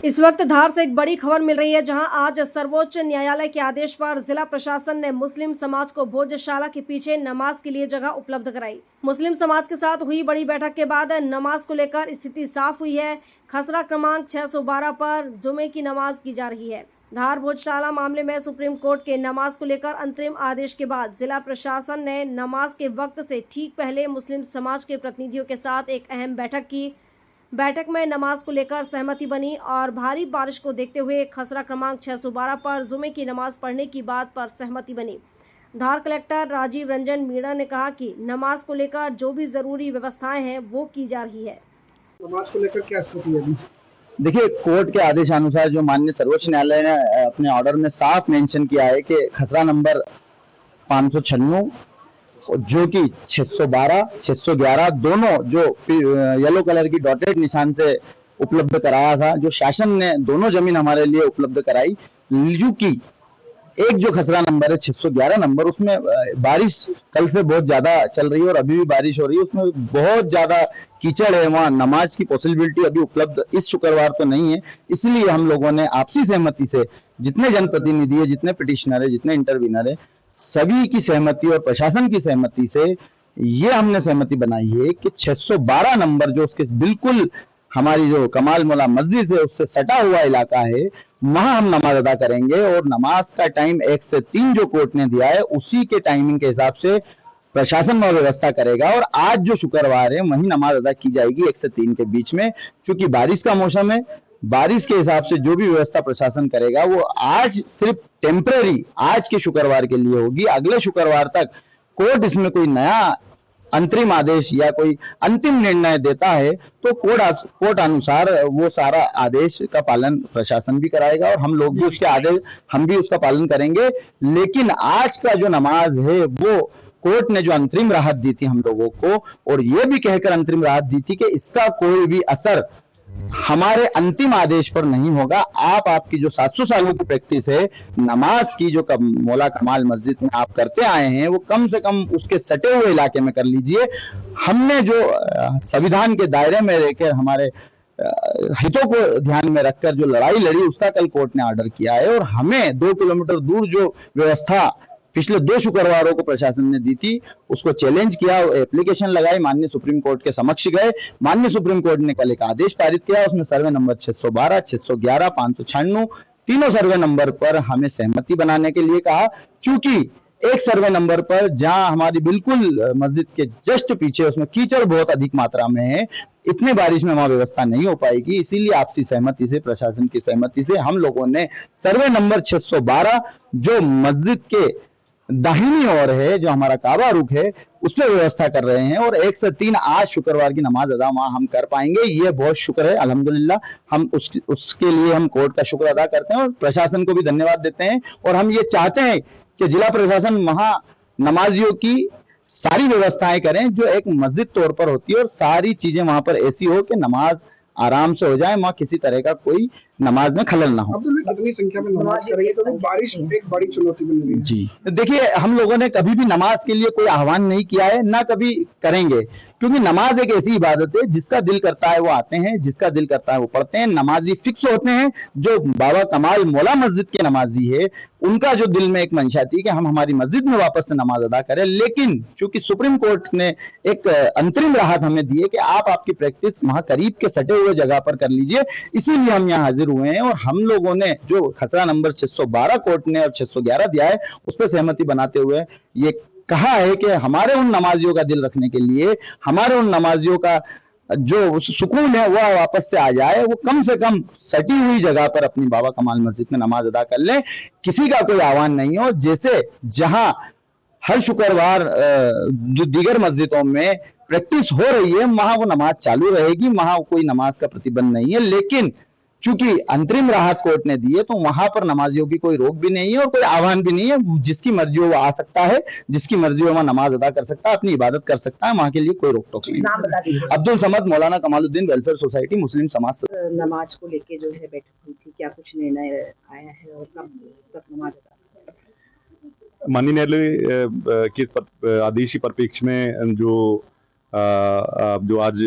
इस वक्त धार से एक बड़ी खबर मिल रही है, जहां आज सर्वोच्च न्यायालय के आदेश पर जिला प्रशासन ने मुस्लिम समाज को भोजशाला के पीछे नमाज के लिए जगह उपलब्ध कराई। मुस्लिम समाज के साथ हुई बड़ी बैठक के बाद नमाज को लेकर स्थिति साफ हुई है। खसरा क्रमांक 612 पर जुमे की नमाज की जा रही है। धार भोजशाला मामले में सुप्रीम कोर्ट के नमाज को लेकर अंतरिम आदेश के बाद जिला प्रशासन ने नमाज के वक्त से ठीक पहले मुस्लिम समाज के प्रतिनिधियों के साथ एक अहम बैठक की। बैठक में नमाज को लेकर सहमति बनी और भारी बारिश को देखते हुए खसरा क्रमांक 612 पर जुमे की नमाज पढ़ने की बात पर सहमति बनी। धार कलेक्टर राजीव रंजन मीणा ने कहा कि नमाज को लेकर जो भी जरूरी व्यवस्थाएं हैं वो की जा रही है। नमाज को लेकर क्या स्थिति है अभी? देखिए, कोर्ट के आदेशानुसार जो माननीय सर्वोच्च न्यायालय ने अपने ऑर्डर में साफ मेंशन किया है कि खसरा नंबर 596 जो कि 612, 611 दोनों जो येलो कलर की डॉटेड निशान से उपलब्ध कराया था, जो शासन ने दोनों जमीन हमारे लिए उपलब्ध कराई, क्योंकि एक जो खसरा नंबर है 611 नंबर, उसमें बारिश कल से बहुत ज्यादा चल रही है और अभी भी बारिश हो रही है, उसमें बहुत ज्यादा कीचड़ है, वहाँ नमाज की पॉसिबिलिटी अभी उपलब्ध इस शुक्रवार तो नहीं है। इसलिए हम लोगों ने आपसी सहमति से जितने जनप्रतिनिधि है, जितने पिटिशनर है, जितने इंटरवीनर है, सभी की सहमति और प्रशासन की सहमति से ये हमने सहमति बनाई है कि 612 नंबर जो उसके बिल्कुल हमारी जो कमाल मौला मस्जिद है उससे सटा हुआ इलाका है, वहां हम नमाज अदा करेंगे और नमाज का टाइम 1 से 3 जो कोर्ट ने दिया है उसी के टाइमिंग के हिसाब से प्रशासन वह व्यवस्था करेगा और आज जो शुक्रवार है वही नमाज अदा की जाएगी 1 से 3 के बीच में। क्योंकि बारिश का मौसम है, बारिश के हिसाब से जो भी व्यवस्था प्रशासन करेगा वो आज सिर्फ टेम्पररी आज के शुक्रवार के लिए होगी। अगले शुक्रवार तक कोर्ट इसमें कोई नया अंतरिम आदेश या कोई अंतिम निर्णय देता है तो कोर्ट अनुसार वो सारा आदेश का पालन प्रशासन भी कराएगा और हम लोग भी उसके आदेश हम भी उसका पालन करेंगे। लेकिन आज का जो नमाज है वो कोर्ट ने जो अंतरिम राहत दी थी हम लोगों को, और ये भी कहकर अंतरिम राहत दी थी कि इसका कोई भी असर हमारे अंतिम आदेश पर नहीं होगा। आपकी जो 700 सालों की प्रैक्टिस है नमाज की, जो मौला कमाल मस्जिद में आप करते आए हैं, वो कम से कम उसके सटे हुए इलाके में कर लीजिए। हमने जो संविधान के दायरे में रहकर हमारे हितों को ध्यान में रखकर जो लड़ाई लड़ी उसका कल कोर्ट ने ऑर्डर किया है और हमें 2 किलोमीटर दूर जो व्यवस्था पिछले 2 शुक्रवारों को प्रशासन ने दी थी उसको चैलेंज किया, एप्लीकेशन लगाई, माननीय सुप्रीम कोर्ट के समक्ष गए। माननीय सुप्रीम कोर्ट ने कल एक आदेश पारित किया, उसमें सर्वे नंबर 612, 611, 596 तीनों सर्वे नंबर पर हमें सहमति बनाने के लिए कहा। क्योंकि एक सर्वे नंबर पर जहां हमारी बिल्कुल मस्जिद के जस्ट पीछे उसमें कीचड़ बहुत अधिक मात्रा में है, इतनी बारिश में वहां व्यवस्था नहीं हो पाएगी। इसीलिए आपसी सहमति से, प्रशासन की सहमति से हम लोगों ने सर्वे नंबर 612 जो मस्जिद के दाहिनी ओर है, जो हमारा काबा रुख है, उसमें व्यवस्था कर रहे हैं और 1 से 3 आज शुक्रवार की नमाज अदा वहां हम कर पाएंगे। ये बहुत शुक्र है, अल्हम्दुलिल्लाह। हम उसके लिए हम कोर्ट का शुक्र अदा करते हैं और प्रशासन को भी धन्यवाद देते हैं। और हम ये चाहते हैं कि जिला प्रशासन वहां नमाजियों की सारी व्यवस्थाएं करें जो एक मस्जिद तौर पर होती है और सारी चीजें वहां पर ऐसी हो कि नमाज आराम से हो जाए, वहां किसी तरह का कोई नमाज में खलल ना हो। कितनी संख्या में नमाज करेंगे तो बारिश एक बड़ी चुनौती बन रही है जी। तो देखिए, हम लोगों ने कभी भी नमाज के लिए कोई आह्वान नहीं किया है, ना कभी करेंगे, क्योंकि नमाज एक ऐसी इबादत है जिसका दिल करता है वो आते हैं, जिसका दिल करता है वो पढ़ते हैं। नमाजी फिक्स होते हैं, जो बाबा कमाल मौला मस्जिद के नमाजी है उनका जो दिल में एक मंशा थी कि हम हमारी मस्जिद में वापस से नमाज अदा करें। लेकिन चूंकि सुप्रीम कोर्ट ने एक अंतरिम राहत हमें दी है कि आपकी प्रैक्टिस वहां करीब के सटे हुए जगह पर कर लीजिए, इसीलिए हम यहाँ हाजिर हुए हैं। और हम लोगों ने जो खसरा नंबर 612 कोर्ट ने और 611 दिया है उस पर सहमति बनाते हुए ये कहा है कि हमारे उन नमाजियों का दिल रखने के लिए, हमारे उन नमाजियों का जो सुकून है वह वापस से आ जाए, वो कम से कम सटी हुई जगह पर अपनी बाबा कमाल मस्जिद में नमाज अदा कर लें। किसी का कोई आह्वान नहीं हो। जैसे जहां हर शुक्रवार जो दीगर मस्जिदों में प्रैक्टिस हो रही है वहां वो नमाज चालू रहेगी, वहां कोई नमाज का प्रतिबंध नहीं है। लेकिन चूंकि अंतरिम राहत कोर्ट ने दी है तो वहां पर नमाजियों की कोई रोक भी नहीं है और कोई आह्वान भी नहीं है। जिसकी मर्जी हो वो आ सकता है, जिसकी मर्जी हो वहां नमाज अदा कर सकता है, अपनी इबादत कर सकता है, वहां के लिए कोई रोक टोक नहीं। नाम बता दीजिए। अब्दुल समद मौलाना कमालुद्दीन वेलफेयर सोसाइटी मुस्लिम समाज। नमाज को लेके जो है बैठक हुई थी, क्या कुछ निर्णय आया है और कब तक नमाज अदा? माननीय न्यायालय के आदेश के परिप्रेक्ष्य में जो आज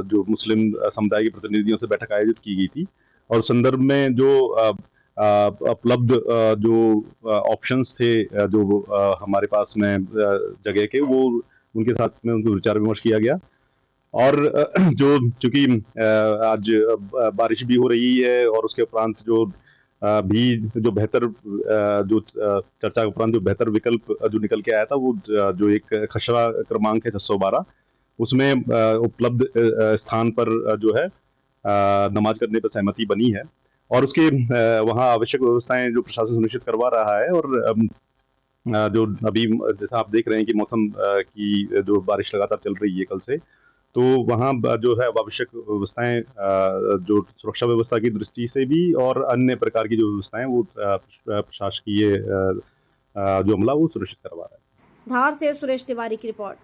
जो मुस्लिम समुदाय के प्रतिनिधियों से बैठक आयोजित की गई थी और संदर्भ में जो उपलब्ध जो ऑप्शंस थे जो हमारे पास में जगह के, वो उनके साथ में उनको विचार विमर्श किया गया। और जो चूंकि आज बारिश भी हो रही है और उसके उपरांत भी जो बेहतर जो चर्चा के उपरांत जो बेहतर विकल्प जो निकल के आया था, वो जो एक खसरा क्रमांक है 612, उसमें उपलब्ध स्थान पर जो है नमाज करने पर सहमति बनी है। और उसके वहाँ आवश्यक व्यवस्थाएं जो प्रशासन सुनिश्चित करवा रहा है। और जो अभी जैसा आप देख रहे हैं कि मौसम की जो बारिश लगातार चल रही है कल से, तो वहाँ जो है आवश्यक व्यवस्थाएं जो सुरक्षा व्यवस्था की दृष्टि से भी और अन्य प्रकार की जो व्यवस्थाएं वो प्रशासकीय जो अमला वो सुनिश्चित करवा रहा है। धार से सुरेश तिवारी की रिपोर्ट।